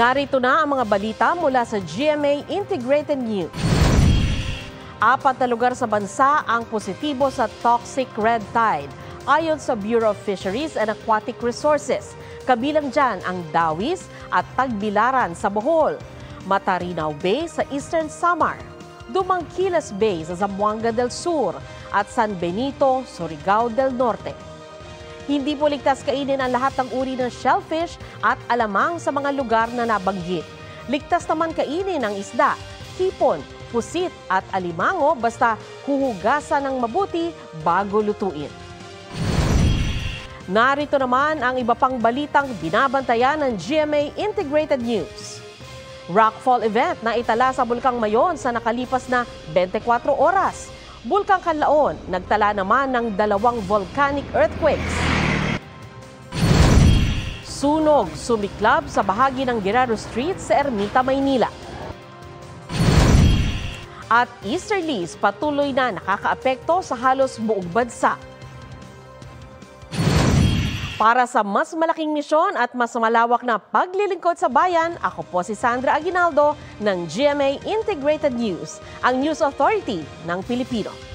Narito na ang mga balita mula sa GMA Integrated News. 4 na lugar sa bansa ang positibo sa toxic red tide ayon sa Bureau of Fisheries and Aquatic Resources. Kabilang dyan ang Dawis at Tagbilaran sa Bohol, Matarinaw Bay sa Eastern Samar, Dumangkilas Bay sa Zamboanga del Sur at San Benito, Surigao del Norte. Hindi po ligtas kainin ang lahat ng uri ng shellfish at alamang sa mga lugar na nabanggit. Ligtas naman kainin ang isda, hipon, pusit at alimango basta huhugasan ng mabuti bago lutuin. Narito naman ang iba pang balitang binabantayan ng GMA Integrated News. Rockfall event na itala sa Bulkang Mayon sa nakalipas na 24 oras. Bulkang Kanlaon nagtala naman ng 2 volcanic earthquakes. Sunog, sumiklab sa bahagi ng Guerrero Street sa Ermita, Maynila. At easterlies patuloy na nakakaapekto sa halos buong bansa. Para sa mas malaking misyon at mas malawak na paglilingkod sa bayan, ako po si Sandra Aguinaldo ng GMA Integrated News, ang News Authority ng Pilipino.